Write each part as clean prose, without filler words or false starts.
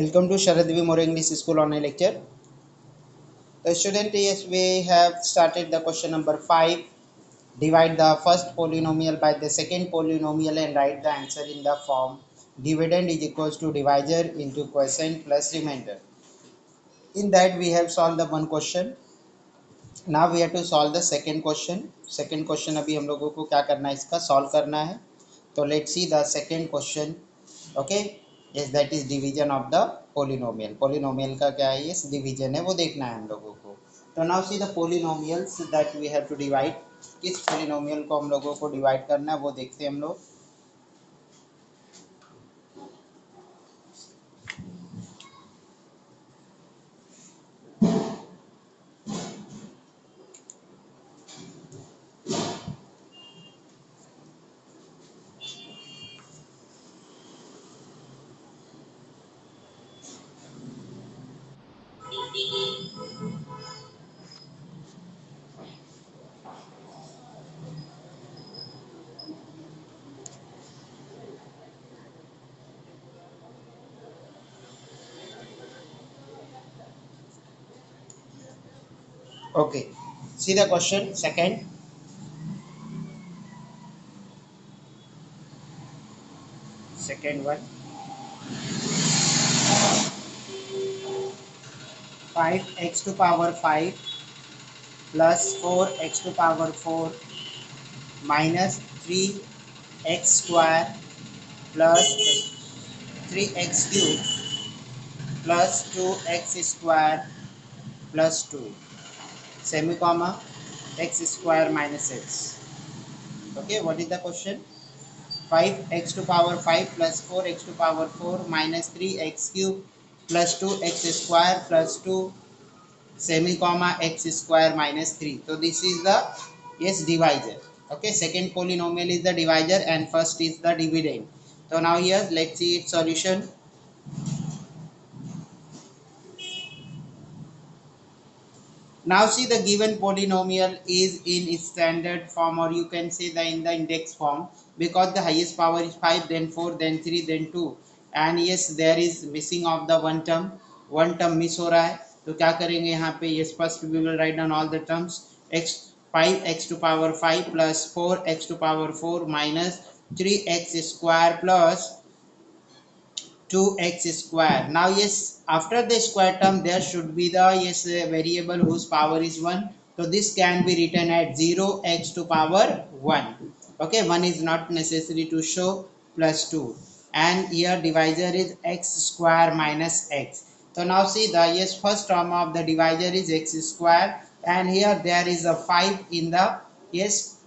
Welcome to Sharad V. More English School online lecture. The student, yes, we have started the question number 5. Divide the first polynomial by the second polynomial and write the answer in the form dividend is equals to divisor into quotient plus remainder. In that we have solved the one question. Now we have to solve the second question. Second question अभी हम लोगों को क्या करना है, इसका solve करना है. तो let's see the second question. Okay, yes, that is division of the polynomial. Polynomial का क्या है, yes division है, वो देखना है हम लोगों को. तो now see the polynomials that we have to divide. किस polynomial को हम लोगों को divide करना है वो देखते हैं हम लोग. Okay, see the question second one. 5x to power 5 plus 4x to power 4 minus 3x square plus 3x cube plus 2x square plus 2 semi comma x square minus x. Okay, what is the question? 5x to power 5 plus 4x to power 4 minus 3x cube plus 2x square plus 2 semi comma x square minus 3. So this is the yes divisor. Okay, second polynomial is the divisor and first is the dividend. So now here let's see its solution. Now see the given polynomial is in standard form, or you can say the in the index form, because the highest power is 5, then 4, then 3, then 2, and yes there is missing of the one term miss हो रहा है. तो क्या करेंगे यहाँ पे, yes first we will write down all the terms. x 5x to power 5 plus 4x to power 4 minus 3x square plus 2x square. Now yes, after the square term there should be the yes variable whose power is 1. So this can be written at 0x to power 1. Okay, 1 is not necessary to show, plus 2, and here divisor is x square minus x. So now see the yes first term of the divisor is x square, and here there is a 5 in the yes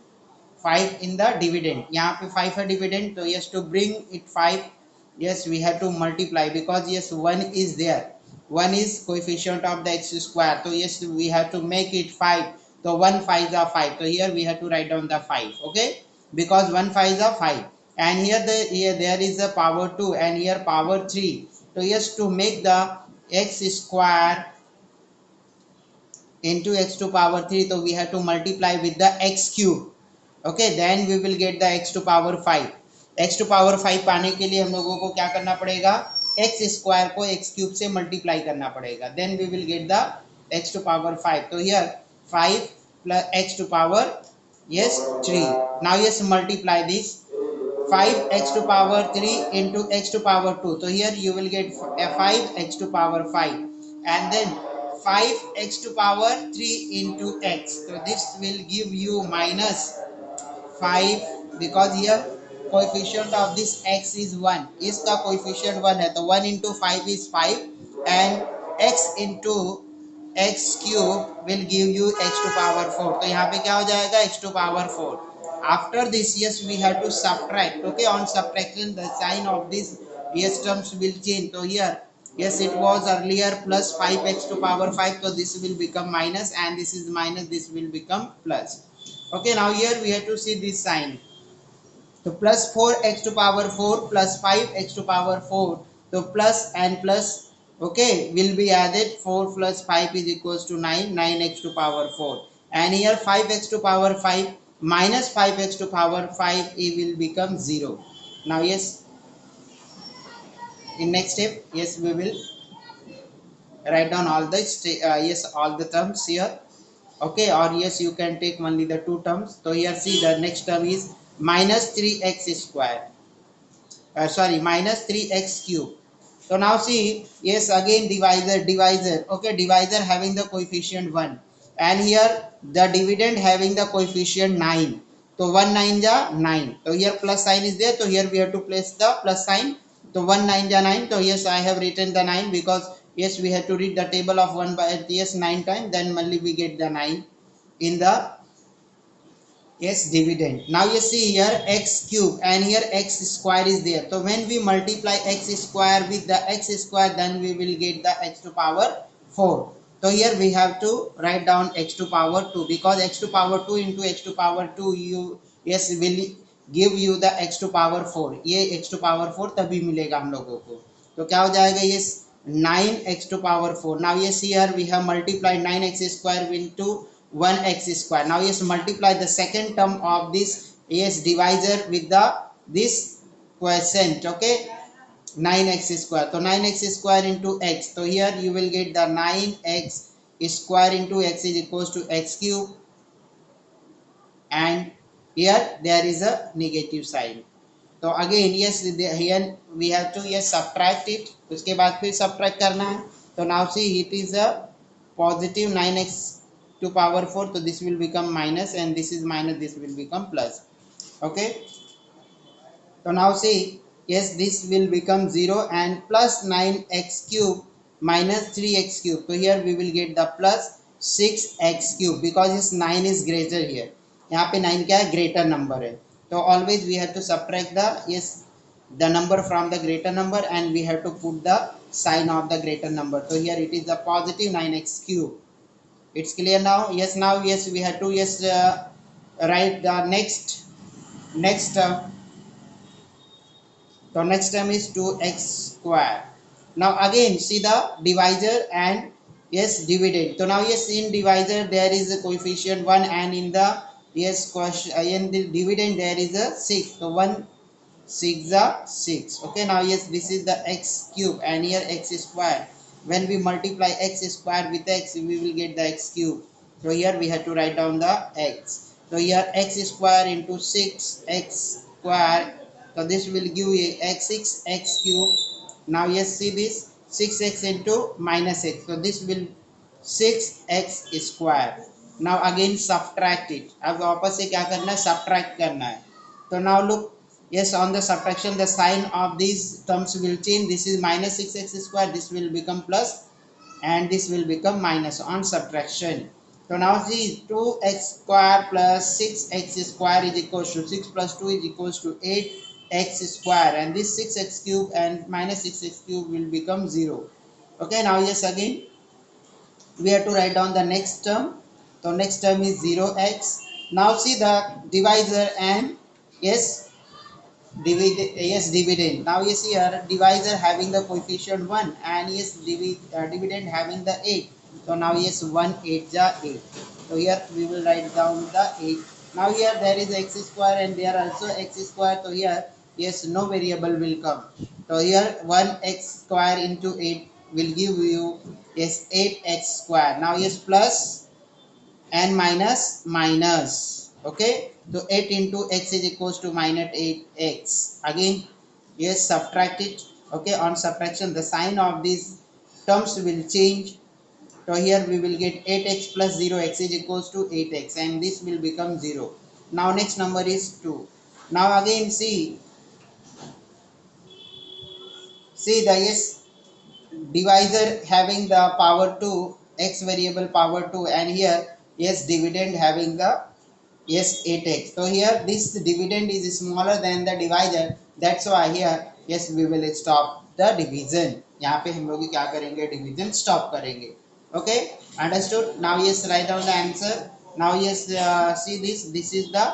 5 in the dividend. यहाँ पे 5 है dividend, तो yes to bring it 5, yes we have to multiply, because yes 1 is there, 1 is coefficient of the x square, so yes we have to make it 5. So 1 5 are 5, so here we have to write down the 5. Okay, because 1 5 are 5, and here there is a power 2 and here power 3. So yes, to make the x square into x to power 3, so we have to multiply with the x cube. Okay, then we will get the x to power 5. x to power 5 पाने के लिए हम लोगों को क्या करना पड़ेगा, x square को x क्यूब से मल्टीप्लाई करना पड़ेगा, then we will get the x to power 5. तो here 5 plus x to power yes 3. Now yes multiply this 5x to power 3 into x to power 2. So here you will get 5x to power 5, and then 5x to power 3 into x. So this will give you minus 5, because here coefficient of this x is 1, इसका coefficient 1 है, तो 1 into 5 is 5, and x into x cube will give you x to power 4. तो यहाँ पे क्या हो जाएगा, x to power 4. After this yes we have to subtract. Okay, on subtraction the sign of this yes terms will change. So here yes it was earlier plus 5x to power 5, so this will become minus, and this is minus, this will become plus. Okay, now here we have to see this sign. So plus 4x to power 4 plus 5x to power 4. So plus and plus, okay, will be added. 4 plus 5 is equals to 9, 9x to power 4. And here 5x to power 5 minus 5x to power 5, it will become 0. Now yes, in next step, yes, we will write down all the yes, all the terms here. Okay, or yes, you can take only the two terms. So here see the next term is minus 3x square, sorry, minus 3x cube. So now see, yes, again divisor, okay, divisor having the coefficient 1, and here the dividend having the coefficient 9. So 1 9 ja 9, so here plus sign is there, so here we have to place the plus sign. So 1 9 ja 9, so yes, I have written the 9 because yes, we have to read the table of 1 by yes 9 times, then only we get the 9 in the yes dividend. Now you see here x cube and here x square is there, so when we multiply x square with the x square, then we will get the x to power 4. So here we have to write down x to power 2, because x to power 2 into x to power 2 you yes will give you the x to power 4. ये x to power 4 तभी मिलेगा हम लोगों को. तो क्या हो जाएगा ये 9x to power 4. Now yes, here we have multiplied 9x square into 1x square. Now yes, multiply the second term of this yes divisor with the this quotient. Okay, 9x square. So 9x square into x. So here you will get the 9x square into x is equals to x cube, and here there is a negative sign. तो again yes here we have to yes subtract it, उसके बाद फिर subtract करना है. तो now see it is a positive 9x to power 4, so this will become minus, and this is minus, this will become plus. Okay, so now see, yes, this will become 0, and plus 9x cube minus 3x cube, so here we will get the plus 6x cube, because this 9 is greater here. यहाँ पे 9 क्या है, greater number है. तो always we have to subtract the yes the number from the greater number, and we have to put the sign of the greater number. So here it is the positive 9x cube. It's clear now? Yes, now yes, we have to yes write the next term. So next term is 2x square. Now again see the divisor and yes dividend. So now yes, in divisor there is a coefficient 1, and in the yes question in the dividend there is a 6. So 1 6 are 6. Okay, now yes, this is the x cube, and here x square. When we multiply x square with x, we will get the x cube. So here we have to write down the x. So here x square into 6x square, so this will give you x 6x cube. Now yes, see this 6x into minus x, so this will 6x square. Now again subtract it. अब वापस से क्या करना है, subtract करना है. So now look, yes, on the subtraction the sign of these terms will change. This is minus 6x square, this will become plus, and this will become minus on subtraction. So now see, 2x square plus 6x square is equals to 6 plus 2 is equals to 8x square, and this 6x cube and minus 6x cube will become 0. Okay, now yes, again we have to write down the next term. So next term is 0x. Now see the divisor and yes dividend. Now you see here divisor having the coefficient 1, and yes dividend having the 8. So now yes 1 8 ja 8. So here we will write down the 8. Now here there is x square and there also x square, so here yes no variable will come. So here 1x square into 8 will give you yes 8x square. Now yes plus and minus minus. Okay, so 8 into x is equals to minus 8x. Again yes, subtract it. Okay, on subtraction the sign of these terms will change. So here we will get 8x plus 0x is equals to 8x, and this will become 0. Now next number is 2. Now again see the yes divisor having the power 2, x variable power 2, and here yes dividend having the yes 8x. So here this dividend is smaller than the divisor, that's why here yes we will stop the division. यहाँ पे हम लोग क्या करेंगे, division stop करेंगे. Okay, understood? Now yes, write down the answer. Now yes, see this is the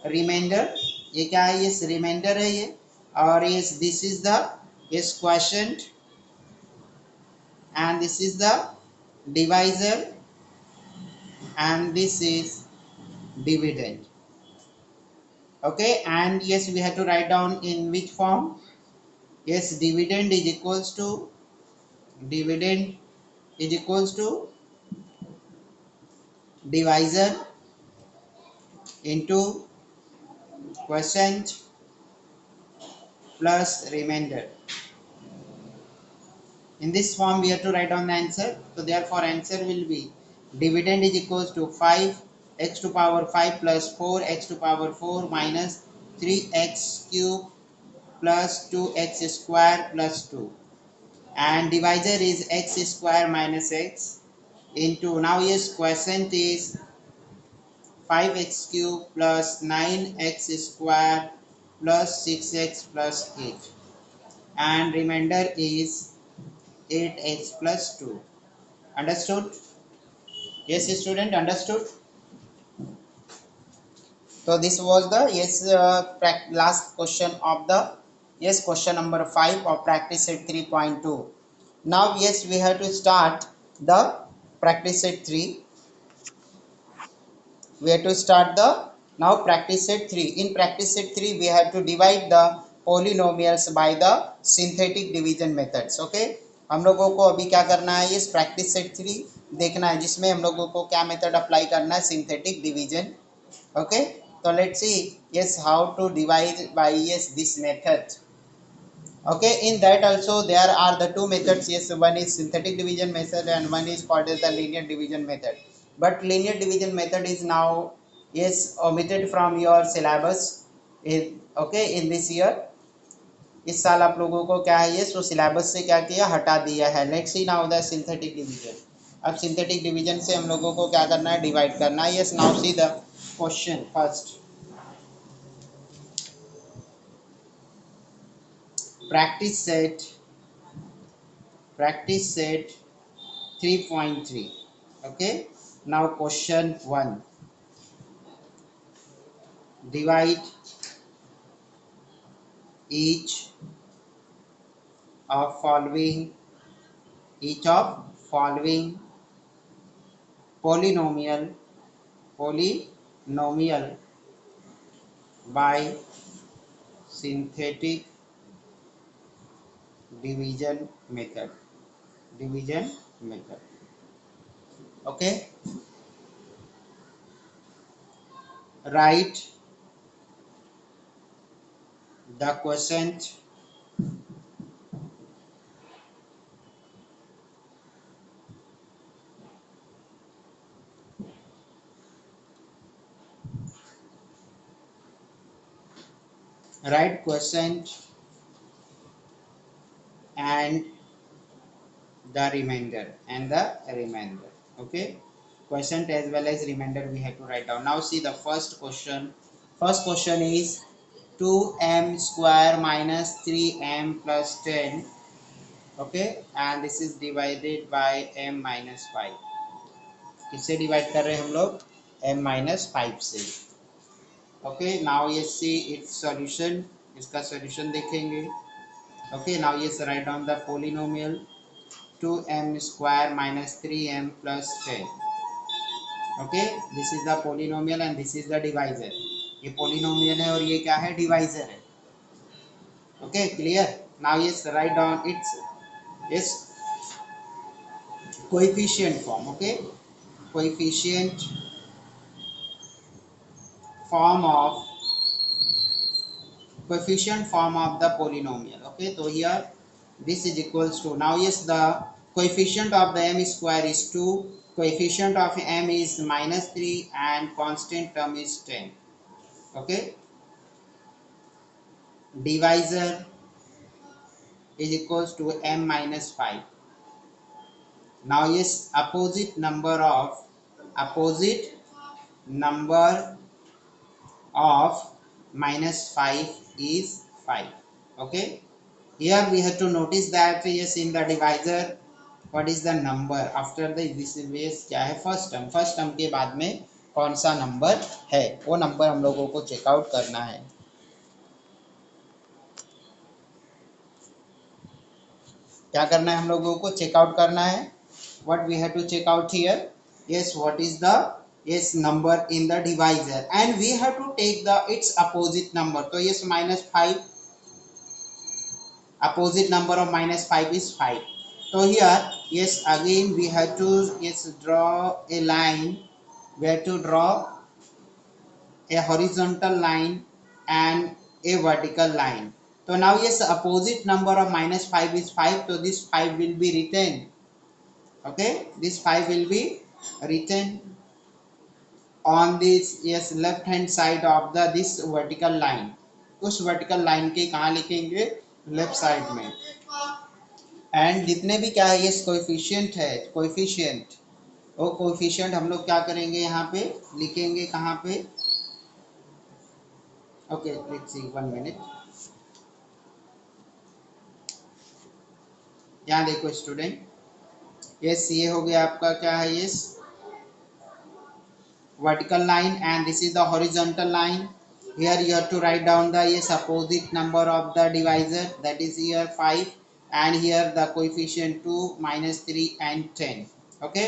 remainder. ये क्या है, yes remainder है ये, और yes this is the yes quotient, and this is the divisor, and this is dividend. Okay, and yes we have to write down in which form, yes, dividend is equals to divisor into quotient plus remainder. In this form we have to write down the answer. So therefore answer will be dividend is equals to 5 x to power 5 plus 4 x to power 4 minus 3x cube plus 2x square plus 2, and divisor is x square minus x into, now yes, quotient is 5x cube plus 9x square plus 6x plus 8, and remainder is 8x plus 2. Understood? Yes, student, understood? So this was the last question of the question number 5 of practice set 3.2. Now yes, we have to start the practice set 3. We have to start the now practice set 3. In practice set 3 we have to divide the polynomials by the synthetic division methods. Okay, हम लोगों को अभी क्या करना है, इस practice set 3 देखना है जिसमें हम लोगों को क्या मेथड अप्लाई करना है, synthetic division. Okay, so let's see yes how to divide by this method. Okay, in that also there are the two methods. Yes, one is synthetic division method and one is called as the linear division method. But linear division method is now omitted from your syllabus in in this year. इस साल आप लोगों को क्या है, सो syllabus से क्या किया, हटा दिया है. Let's see now the synthetic division. अब सिंथेटिक डिवीजन से हम लोगों को क्या करना है, डिवाइड करना है. Yes, now see the question first. practice set practice set 3.3. Okay, now question 1. Divide each of following polynomial by synthetic division method. Okay, write the quotient and the remainder. Okay, quotient as well as remainder we have to write down. Now see the first question. First question is 2m square minus 3m plus 10. Okay, and this is divided by m minus 5. किससे divide कर रहे हैं हम लोग, m minus 5 से. Okay, now ये see it's solution. इसका solution देखेंगे. ओके, नाउ ये right down the polynomial 2m square minus 3m plus 10. Okay, this is the polynomial and this is the divisor. ये पोलिनोमियल है और ये क्या है, डिवाइजर है. Okay, clear. नाउ ये write down it's coefficient form. Okay, coefficient form of the polynomial. Okay, so here this is equals to, now yes, the coefficient of the m square is 2, coefficient of m is minus 3 and constant term is 10. Okay, divisor is equals to m minus 5. Now yes, opposite number of minus 5 is 5. Okay, here we have to notice that yes, in the divisor what is the number after the this is क्या है, first term के बाद में कौन सा number है, वो number हम लोगों को चेकआउट करना है. क्या करना है, हम लोगों को चेकआउट करना है. What we have to check out here, yes, what is the number in the divisor and we have to take the its opposite number. तो yes, minus 5 opposite number of -5 is 5. So here, yes, again we have to, yes, draw a line. We have to draw a horizontal line and a vertical line. So now, yes, opposite number of -5 is 5, so this 5 will be written. Okay, this 5 will be written on this, yes, left hand side of the this vertical line. उस vertical line के कहाँ लिखेंगे? Left side में. And जितने भी क्या है, ये कोएफिशिएंट है, कोएफिशिएंट, वो कोएफिशिएंट हम लोग क्या करेंगे, यहाँ पे लिखेंगे. कहाँ पे? Okay, let's see, 1 minute. यहाँ देखो स्टूडेंट, यस, ये हो गया आपका क्या है, yes, vertical line, and this is the horizontal line. Here you have to write down the, yes, opposite number of the divisor, that is here 5, and here the coefficient 2, -3 and 10. Okay,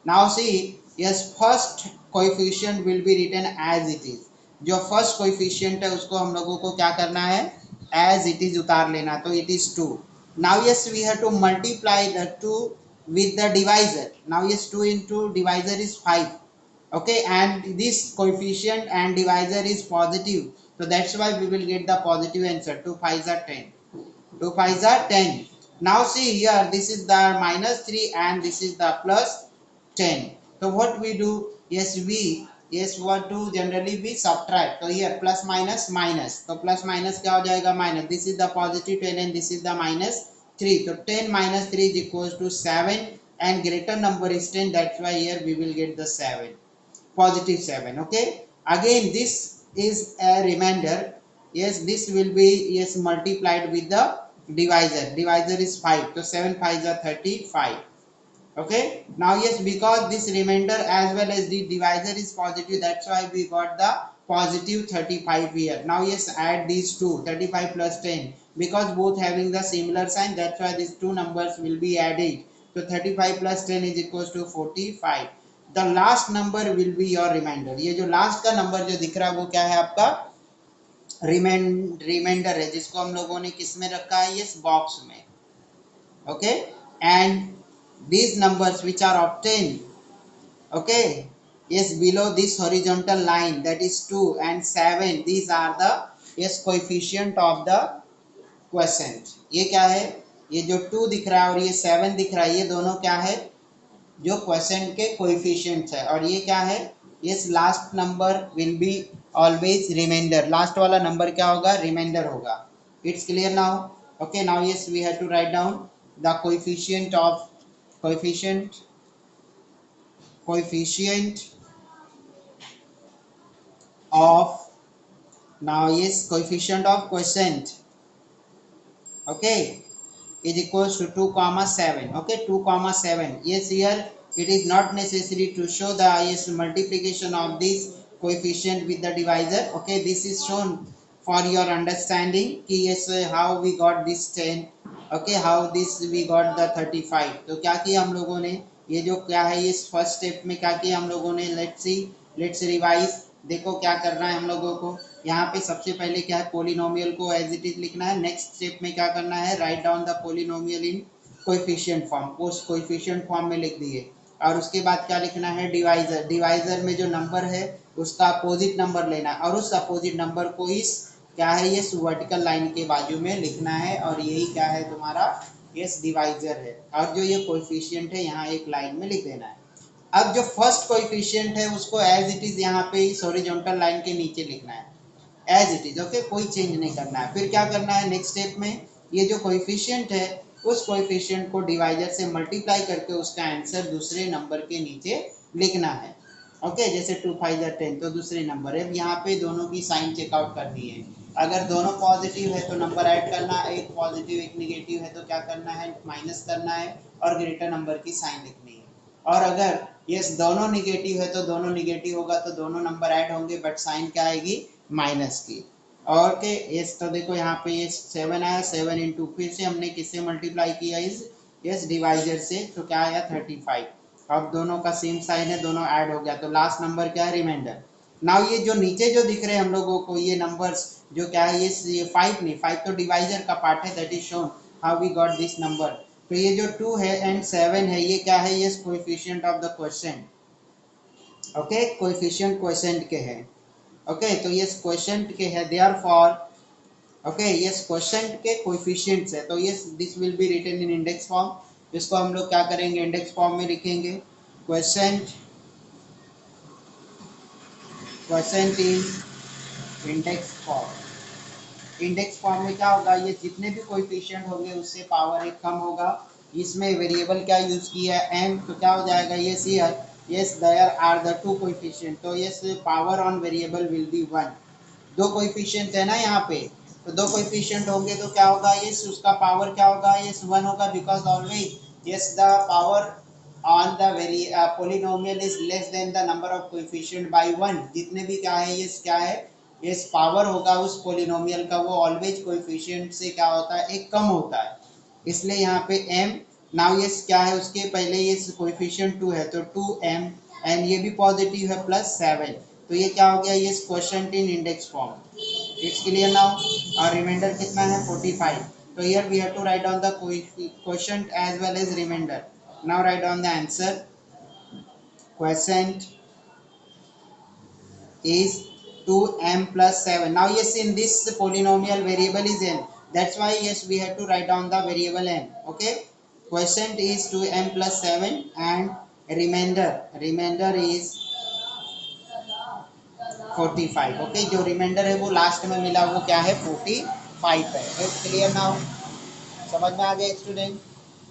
now see, yes, first coefficient will be written as it is. जो first coefficient है उसको हम लोगों को क्या करना है, as it is उतार लेना. तो it is 2. Now yes, we have to multiply the 2 with the divisor. Now yes, 2 into divisor is 5. Okay, and this coefficient and divisor is positive, so that's why we will get the positive answer. 2 5s are 10. 2 5s are 10. Now see here, this is the -3 and this is the plus 10. So what we do, yes, we, yes, what do generally we subtract. So here plus minus minus, so plus minus क्या हो जाएगा, minus. This is the positive 10 and this is the -3. So 10 minus 3 is equals to 7, and greater number is 10, that's why here we will get the 7, positive 7. Okay, again this is a remainder. Yes, this will be, yes, multiplied with the divisor. Divisor is 5, so 7 5s are 35. Okay, now yes, because this remainder as well as the divisor is positive, that's why we got the positive 35 here. Now yes, add these two, 35 plus 10, because both having the similar sign, that's why these two numbers will be added. So 35 plus 10 is equals to 45. The last number will be your remainder. ये जो last का number जो दिख रहा है वो क्या है आपका, रिमाइंडर है, जिसको हम लोगों ने किस में रखा है, ये बॉक्स में. Okay, and these numbers which are obtained, okay, yes, below this horizontal line, that is 2 and 7, these are the, yes, coefficient of the quotient. ये क्या है, ये जो 2 दिख रहा है और ये 7 दिख रहा है, ये दोनों क्या है, जो क्वेश्चन के कोएफिशिएंट्स है. और ये क्या है, yes, last number will be always remainder. Last वाला नंबर क्या होगा, रिमाइंडर होगा. It's clear now. Okay, now yes, we have to write down the coefficient of coefficient of, now yes, coefficient of quotient, okay, is equals to 2 comma 7. Okay, 2 comma 7. Yes, here it is not necessary to show the, yes, multiplication of this coefficient with the divisor. Okay, this is shown for your understanding कि yes, how we got this 10. Okay, how this we got the 35. तो क्या किया हम लोगों ने, ये जो क्या है, ये फर्स्ट स्टेप में क्या किया हम लोगों ने, लेट्स सी, लेट्स रिवाइज. देखो क्या करना है हम लोगों को. यहाँ पे सबसे पहले क्या है, पोलिनोमियल को एज इट इज लिखना है. नेक्स्ट स्टेप में क्या करना है, right down the polynomial in coefficient form. उस कोएफिशिएंट फॉर्म में लिख दिए. और उसके बाद क्या लिखना है, डिवाइजर. डिवाइजर में जो नंबर है उसका अपोजिट नंबर लेना है, और उस अपोजिट नंबर को इस क्या है, ये वर्टिकल लाइन के बाजू में लिखना है. और यही क्या है तुम्हारा, यस, डिवाइजर है. और जो ये कोएफिशिएंट है यहाँ एक लाइन में लिख देना है. अब जो फर्स्ट कोएफिशिएंट है उसको एज इट इज यहाँ पे इस हॉरिजॉन्टल लाइन के नीचे लिखना है, एज इट इज. ओके, कोई चेंज नहीं करना है. फिर क्या करना है, नेक्स्ट स्टेप में ये जो कोएफिशिएंट है उस कोएफिशिएंट को डिवाइजर से मल्टीप्लाई करके उसका आंसर दूसरे नंबर के नीचे लिखना है. ओके, जैसे 2 5 10, तो दूसरे नंबर है. यहाँ पे दोनों की साइन चेकआउट करनी है. अगर दोनों पॉजिटिव है तो नंबर ऐड करना, एक पॉजिटिव एक निगेटिव है तो क्या करना है, माइनस करना है और ग्रेटर नंबर की साइन लिखनी है. और अगर यस दोनों निगेटिव है तो दोनों निगेटिव होगा तो दोनों नंबर ऐड होंगे, बट साइन क्या आएगी, माइनस की. और के यस, तो देखो यहाँ पे ये 7 आया, 7 इंटू फिर से हमने किससे मल्टीप्लाई किया, इस यस डिवाइजर से, तो क्या आया 35. अब दोनों का सेम साइन है, दोनों ऐड हो गया, तो लास्ट नंबर क्या है, रिमाइंडर. नाउ ये जो नीचे जो दिख रहे हैं हम लोगों को ये नंबर्स जो क्या है, ये 5 नहीं, 5 तो डिवाइजर का पार्ट है, that is shown how we got this number. तो ये जो 2 है एंड 7 है ये क्या है, ये coefficient of the question, okay coefficient question के हैं, ओके तो ये क्वेश्चन के है देयरफॉर, ओके ये क्वेश्चन के कोएफिशिएंट्स है, तो ये this will be written in index form. इसको हम लोग क्या करेंगे, इंडेक्स फॉर्म में लिखेंगे, question question is index form. Index form में क्या होगा, ये जितने भी कोएफिशिएंट होंगे उससे पावर एक कम होगा। इसमें वेरिएबल क्या यूज किया है, एम, तो क्या हो जाएगा, ये here yes there are the two coefficient, तो yes power on variable will be 1। दो कोएफिशिएंट है ना यहाँ पे, तो दो कोएफिशिएंट होंगे तो क्या होगा, यस उसका पावर क्या होगा, यस 1 होगा, because always yes the power on the polynomial is less than the number of coefficient by 1। जितने भी क्या है, ये क्या है, ये पावर होगा उस पोलिनोमियल का, वो ऑलवेज कोएफिशिएंट से क्या होता है, एक कम होता है, इसलिए यहाँ पे m। नाउ ये क्या है, उसके पहले ये कोएफिशिएंट 2 है तो 2m, एंड ये भी पॉजिटिव है प्लस 7, तो ये क्या हो गया, ये question in index form. It's clear now. और रिमाइंडर कितना है 45, तो here we have to write down the question as well as remainder. Now write down the answer. Quotient is 2m plus 7. Now yes, in this polynomial variable is n. That's why yes, we have to write down the variable n. Okay. Quotient is 2m plus 7 and remainder is 45। Okay, जो remainder है वो last में मिला वो क्या है 45 है। It's clear now? समझ में आ गया student?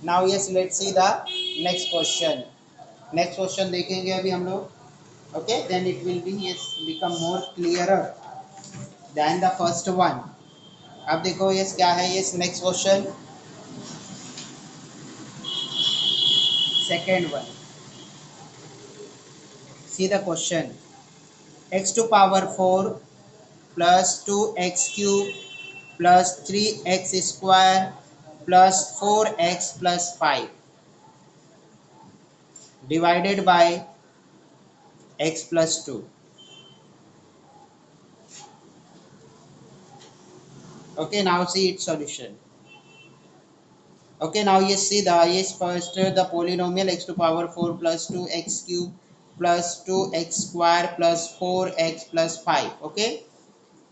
Now yes, let's see the next question. Next question देखेंगे अभी हम लोग, okay then it will be yes become more clearer than the first one. अब देखो यस क्या है, yes next question second one, see the question, x to power 4 plus 2x cube plus 3x square plus 4x plus 5 divided by x plus 2। Okay, now see its solution. Okay, now you see the yes first the polynomial x to power 4 plus 2x cube plus 2x square plus 4x plus 5. Okay,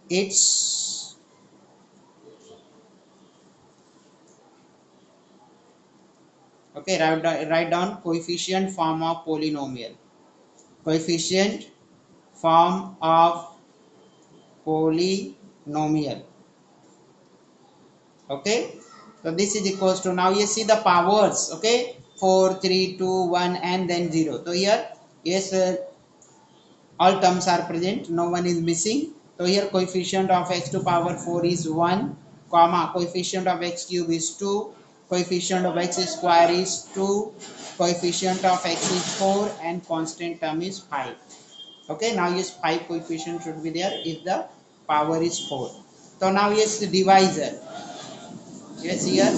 it's okay, write down coefficient form of polynomial, coefficient form of polynomial। Okay, so this is equals to, now you see the powers, okay 4 3 2 1 and then 0, so here yes all terms are present, no one is missing, so here coefficient of x to power 4 is 1 comma coefficient of x cube is 2, coefficient of x square is 2, coefficient of x is 4 and constant term is 5। Okay, now yes 5 coefficient should be there if the power is 4। so now yes the divisor, yes here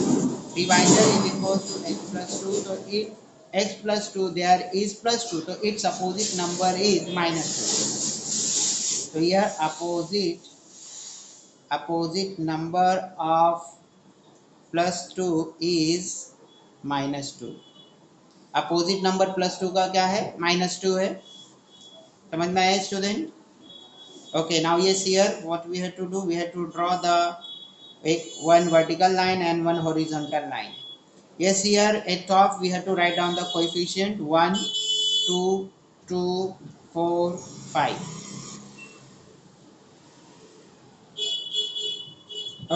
divisor is equal to x plus 2, so it x plus 2 there is plus 2, so its opposite number is minus 2, so here opposite number of plus 2 is minus 2। Opposite number plus 2 का क्या है, minus 2 है, समझ में आया student? Okay, now yes here what we have to do, we have to draw the one vertical line and one horizontal line। Yes, here at top we have to write down the coefficient 1 2 2 4 5।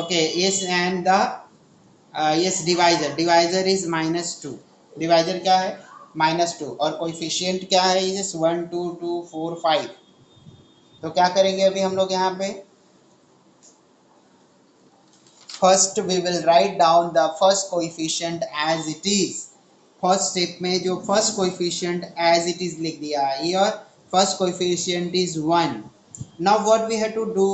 Okay, yes, and the yes divisor is -2, divisor क्या है -2 और coefficient क्या है, yes 1 2 2 4 5। तो क्या करेंगे अभी हम लोग यहाँ पे, first we will write down the first coefficient as it is. First step में जो first coefficient as it is लिख दिया, here first coefficient is 1। Now what we have to do,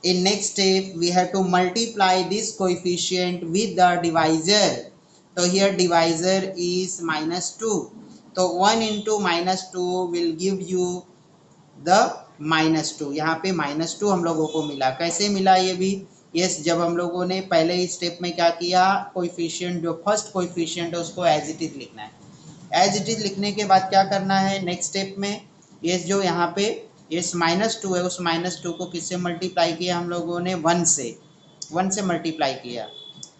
in next step we have to multiply this coefficient with the divisor। so here divisor is -2, so 1 into -2 will give you the -2, यहाँ पे -2 हम लोगों को मिला। कैसे मिला ये भी? यस, जब हम लोगों ने पहले ही स्टेप में क्या किया, कोएफिशिएंट जो फर्स्ट कोएफिशिएंट है उसको एज इट इज लिखना है। एज इट इज लिखने के बाद क्या करना है नेक्स्ट स्टेप में, यस जो यहाँ पे यस -2 है, उस -2 को किससे मल्टीप्लाई किया हम लोगों ने? 1 से, 1 से मल्टीप्लाई किया।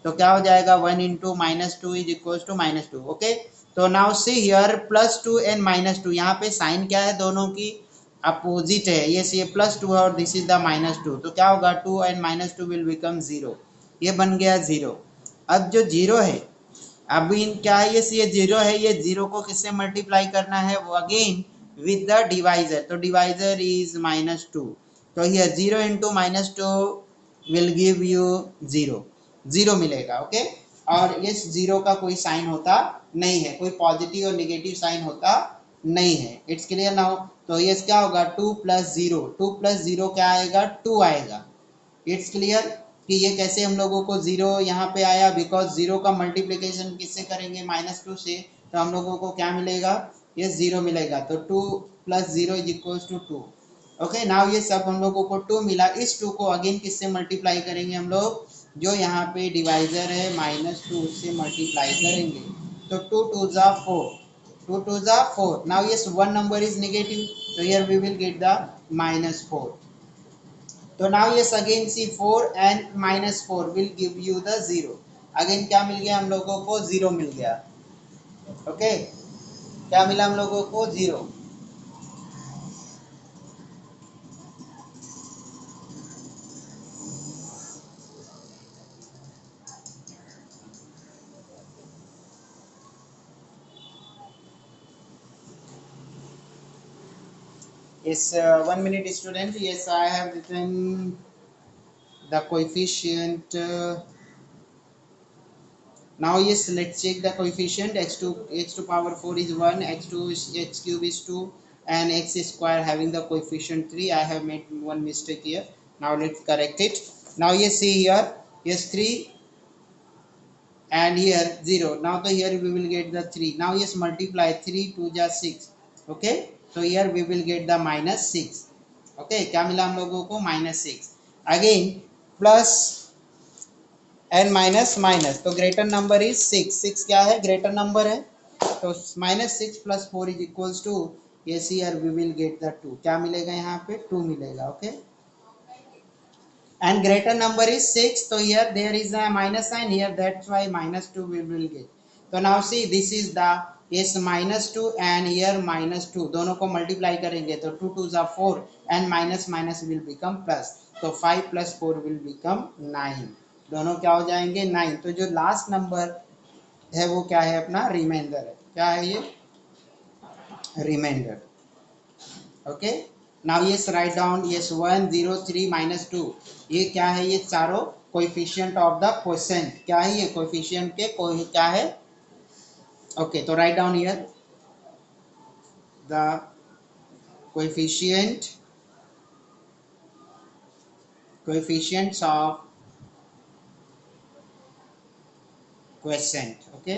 तो क्या हो जाएगा? 1 into -2 is equal to -2। Okay, तो नाउ सी हियर +2 एंड -2, यहाँ पे साइन क्या है? दोनों की अपोजिट है। यस, ये +2 है और दिस इज द -2, तो क्या होगा? 2 एंड -2 विल बिकम 0। ये बन गया 0। अब जो 0 है, अब इन क्या है? ये 0 है, ये 0 को किससे मल्टीप्लाई करना है? वो अगेन विद द डिवाइजर, तो डिवाइजर इज -2। तो here 0 into -2 will give you 0, 0 मिलेगा। ओके, और इस 0 का कोई साइन होता नहीं है, कोई पॉजिटिव और निगेटिव साइन होता नहीं है। It's clear now? तो ये क्या होगा? 2 + 0, 2 + 0 क्या आएगा? 2 आएगा। इट्स क्लियर कि ये कैसे हम लोगों को 0 यहाँ पे आया? बिकॉज 0 का मल्टीप्लिकेशन किससे करेंगे? -2 से, तो हम लोगों को क्या मिलेगा? ये 0 मिलेगा। तो 2 + 0 is equal to 2। Okay, now ये सब हम लोगों को 2 मिला। इस 2 को अगेन किससे मल्टीप्लाई करेंगे हम लोग? जो यहाँ पे डिवाइजर है -2, उससे मल्टीप्लाई करेंगे। तो 2 × 2 = 4, 2 × 2 = 4। Now yes, one number is negative, so here we will get the -4. तो now yes, again see 4 and -4 will give you the 0। Again क्या मिल गया हम लोगों को? 0 मिल गया। ओके, क्या मिला हम लोगों को? 0। Yes, 1 minute student. Yes, I have written the coefficient. Now yes, let's check the coefficient. X to power 4 is 1, x2 is, x cube is 2, and x square having the coefficient 3. I have made one mistake here. Now let's correct it. Now yes, see here, yes 3 and here 0. Now the here we will get the 3. Now yes, multiply 3 2 = 6. Okay, so here we will get the -6. Okay, क्या मिला हम लोगों को? -6। Again plus and minus minus, तो greater number is 6। 6 क्या है? Greater number है। तो -6 + 4 is equals to, yes here we will get the 2। क्या मिलेगा यहाँ पे? 2 मिलेगा। Okay, and greater number is 6, so here there is a minus sign here, that's why -2 we will get। so now see, this is the yes -2 and here -2, दोनों को multiply करेंगे तो 2 × 2 = 4 and minus minus will become plus, तो 5 + 4 will become 9। दोनों क्या हो जाएंगे? 9। तो जो लास्ट नंबर है वो क्या है? अपना रिमाइंडर है। क्या है ये? Remainder. Okay, now yes write down, yes 1 0 3 -2, ये क्या है? ये चारों कोएफिशिएंट ऑफ द क्वोशेंट। क्या है ये? कोएफिशिएंट के कोई क्या है? ओके, तो write down here the coefficients of quotient. Okay,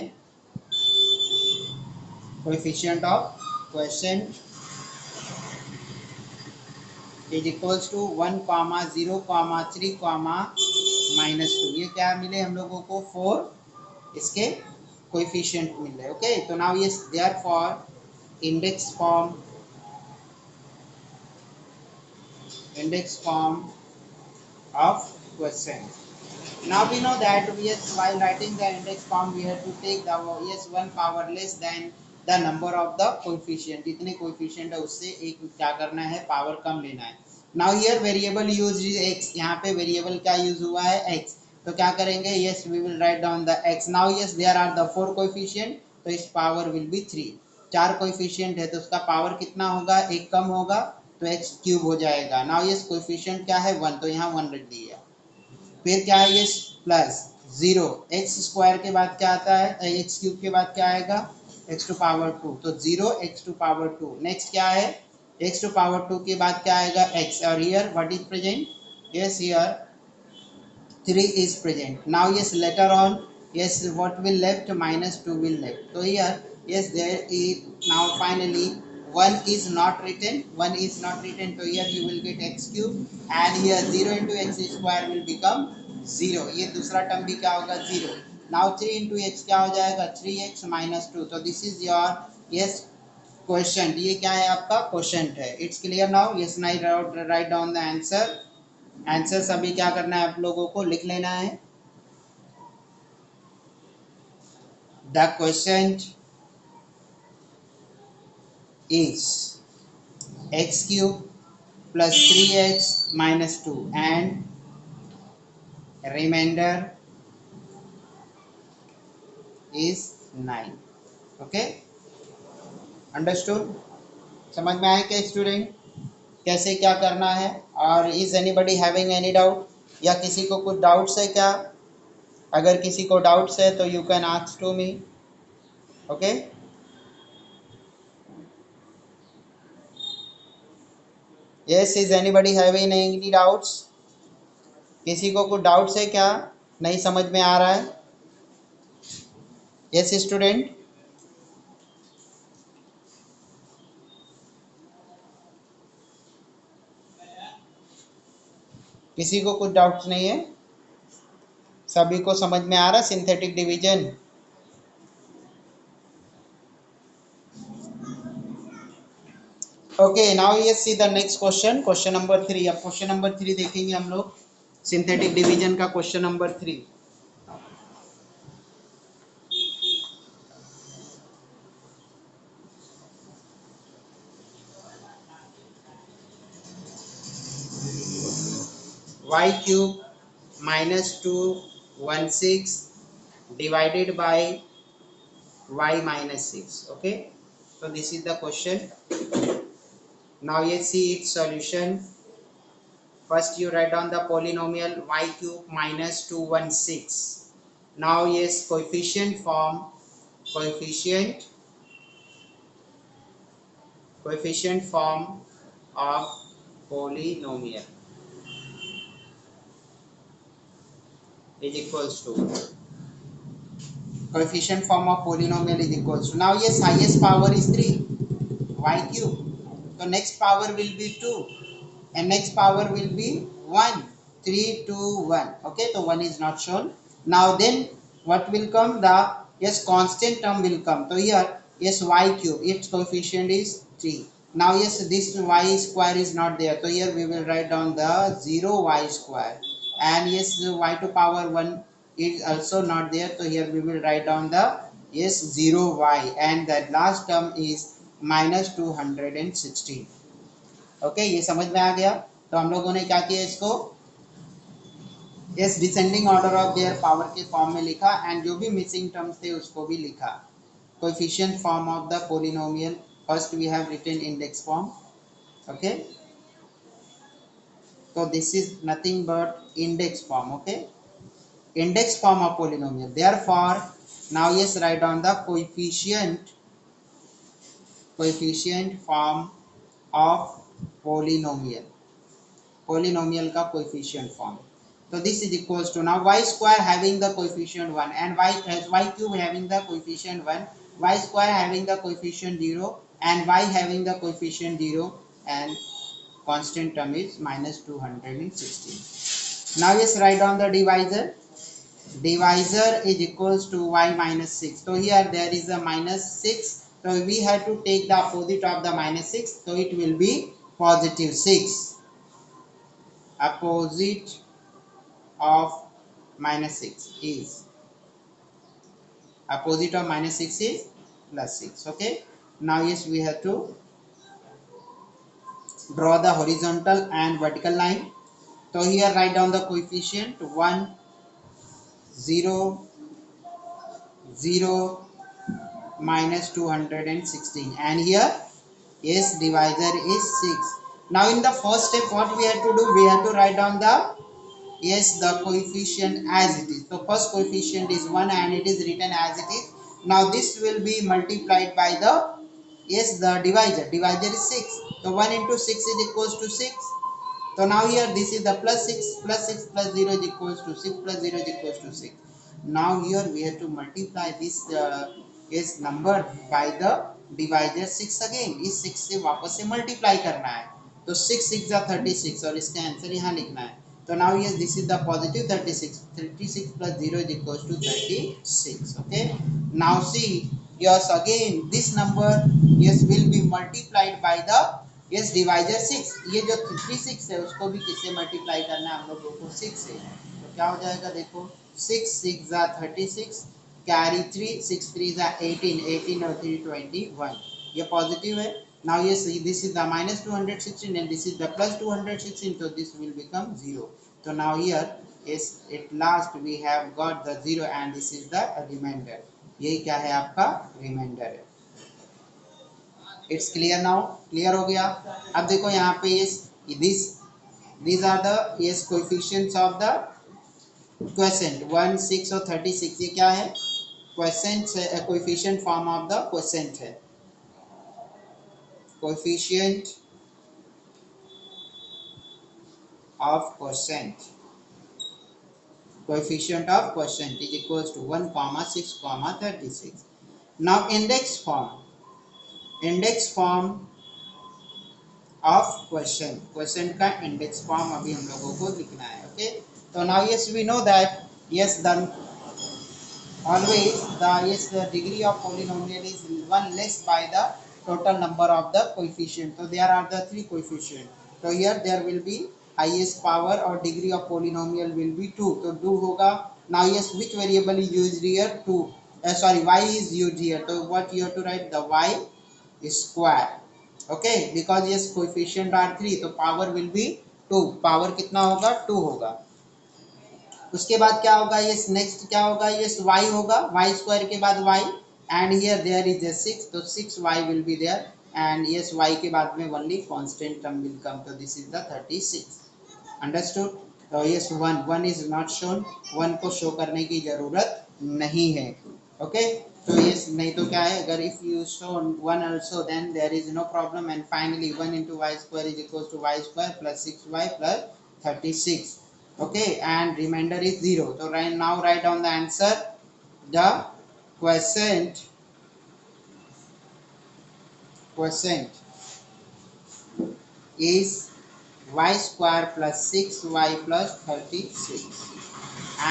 coefficient of quotient is equals to 1, 0, 3, -2। ये क्या मिले हम लोगों को? 4 इसके कोएफिशिएंट मिले। ओके, तो नाउ ये therefore index form of question। Now we know that yes, while writing the index form we have to take the yes one power less than the number of the coefficient। जितने coefficient है उससे एक क्या करना है? Power कम लेना है। Now here variable use is x, यहाँ पे वेरिएबल क्या यूज हुआ है? x। तो क्या करेंगे? yes we will write down the x। now yes there are the 4 coefficient, तो इस पावर will be 3। 4 कोएफिशिएंट है तो उसका पावर कितना होगा? एक कम होगा, तो x क्यूब हो जाएगा। now yes कोएफिशिएंट क्या है? 1, तो यहाँ 1 रख दिया। फिर क्या है? ये प्लस 0, एक्स स्क्वायर के बाद क्या आता है? एक्स क्यूब के बाद क्या आएगा? x टू पावर 2, तो 0 x टू पावर 2। नेक्स्ट क्या है? x टू पावर 2 के बाद क्या आएगा? x, और here what is present? Yes here 3 is present। now yes later on, yes what will left? -2 will left, so here yes there is now finally 1 is not written, 1 is not written, so here you will get x cube and here 0 into x square will become 0. ये दूसरा term भी क्या होगा 0. now 3 into x क्या हो जाएगा 3x minus 2. so this is your yes question. ये क्या है आपका क्वेश्चन है. It's clear now. Yes now right down the answer. Answer सभी क्या करना है आप लोगों को लिख लेना है. The question is x cube plus 3x minus 2 and remainder is 9. Okay understood. समझ में आया क्या स्टूडेंट कैसे क्या करना है. और is anybody having any doubt या किसी को कुछ डाउट्स है क्या. अगर किसी को डाउट्स है तो you can ask to me. Okay yes is anybody having any doubts. किसी को कुछ डाउट्स है क्या नहीं समझ में आ रहा है. Yes student. किसी को कुछ डाउट्स नहीं है. सभी को समझ में आ रहा है synthetic division. Okay now yes see the next question. Question number 3. अब क्वेश्चन नंबर 3 देखेंगे हम लोग. सिंथेटिक डिवीजन का question number 3. y cube minus 216 divided by y minus 6. okay so this is the question. now let's see its solution. first you write down the polynomial y cube minus 216. now yes coefficient form of polynomial is equals to coefficient form of polynomial is equals to. now yes highest power is 3 y cube, so next power will be 2 and next power will be 1. 3 2 1. okay so 1 is not shown. now then what will come, the yes constant term will come. so here yes y cube its coefficient is 3. now yes this y square is not there, so here we will write down the 0 y square. and yes the y to power 1 is also not there, so here we will write down the yes 0 y and the last term is minus 216. Okay ये समझ में आ गया. तो हम लोगों ने क्या किया इसको इस descending order of their power के फॉर्म में लिखा एंड जो भी मिसिंग टर्म्स थे उसको भी लिखा. Coefficient form of the polynomial first we have written index form. Okay so this is nothing but index form. okay index form of polynomial. therefore now yes write down the coefficient form of polynomial का coefficient form. so this is equals to now y square having the coefficient 1 and y cube having the coefficient 1, y square having the coefficient 0 and y having the coefficient 0 and constant term is minus 216. now yes write down the divisor. Divisor is equals to y minus 6. so here there is a minus 6, so we have to take the opposite of the minus 6, so it will be positive 6. opposite of minus 6 is opposite of minus 6 is plus 6. okay now yes we have to draw the horizontal and vertical line. so here write down the coefficient 1 0 0 minus 216 and here yes divisor is 6. now in the first step what we have to do, we have to write down the yes the coefficient as it is. so first coefficient is 1 and it is written as it is. now this will be multiplied by the yes the divisor is 6, so 1 into 6 is equals to 6. so now here this is the plus 6 plus 6 plus 0 is equals to 6 plus 0 is equals to 6. now here we have to multiply this इस number by the divisor 6 again, इस 6 से वापस से multiply करना है। तो 6 6 जा 36 और इसका आंसर यहाँ लिखना है। तो now yes this is the positive 36 plus 0 is equals to 36. Okay, now see, yes again this number yes will be multiplied by the yes divisor 6। ये जो 36 है उसको भी किससे मल्टीप्लाई करना है हम लोगों को 6 से। तो क्या हो जाएगा देखो, 6 6 जा 36, कैरी 3, 6 3 जा 18, 18 और 3 21, ये पॉजिटिव है। Now yes, this is the minus 216 and this is the plus 216, so this will become 0. So now here is at last we have got the 0 and this is the remainder। ये क्या है आपका reminder है। It's clear now, clear हो गया। अब देखो यहाँ पे ये these are the yes coefficients of the quotient 1 6 और 36, ये क्या है quotient है, coefficient form of the quotient है, coefficient of quotient, coefficient of quotient is equals to 1 comma 6 comma 36। now index form of question का इंडेक्स फॉर्म अभी हम लोगों को लिखना है। ओके, तो now yes we know that yes the always the degree of polynomial is 1 less by the total number of the coefficient। so there are the 3 coefficient, so here there will be highest power or degree of polynomial will be 2, तो 2 होगा। now yes which variable is used here, 2 sorry y is used here, so what you have to write, the y square। okay, because yes coefficient are 3 तो power will be 2, power कितना होगा 2 होगा। उसके बाद क्या होगा, ये नेक्स्ट क्या होगा, ये y होगा, y स्क्वायर के बाद y and here there is a 6, तो 6y will be there and yes y के बाद में only constant term will come, तो दिस इज द 36। अंडरस्टूड। तो यस 1 इज नॉट शोन, 1 को शो करने की जरूरत नहीं है। ओके, तो यस नहीं तो क्या है, अगर if you show 1 also then there is no problem and finally 1 into y square is equals to y square plus 6y plus 36। okay, and remainder is 0, so right now write down the answer, the quotient is y square plus 6y plus 36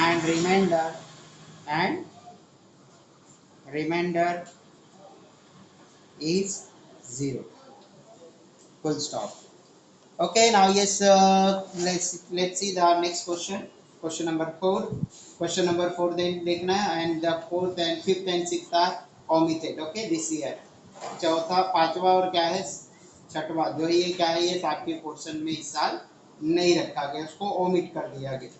and remainder is 0, full stop। okay, now yes let's see the next question number 4। question number 4 then देखना है and the 4th and 5th and 6th are omitted। okay, this year चौथा पांचवा और क्या है छठवा, जो ये क्या है ये आपके पोर्शन में इस साल नहीं रखा गया, उसको ओमिट कर दिया गया।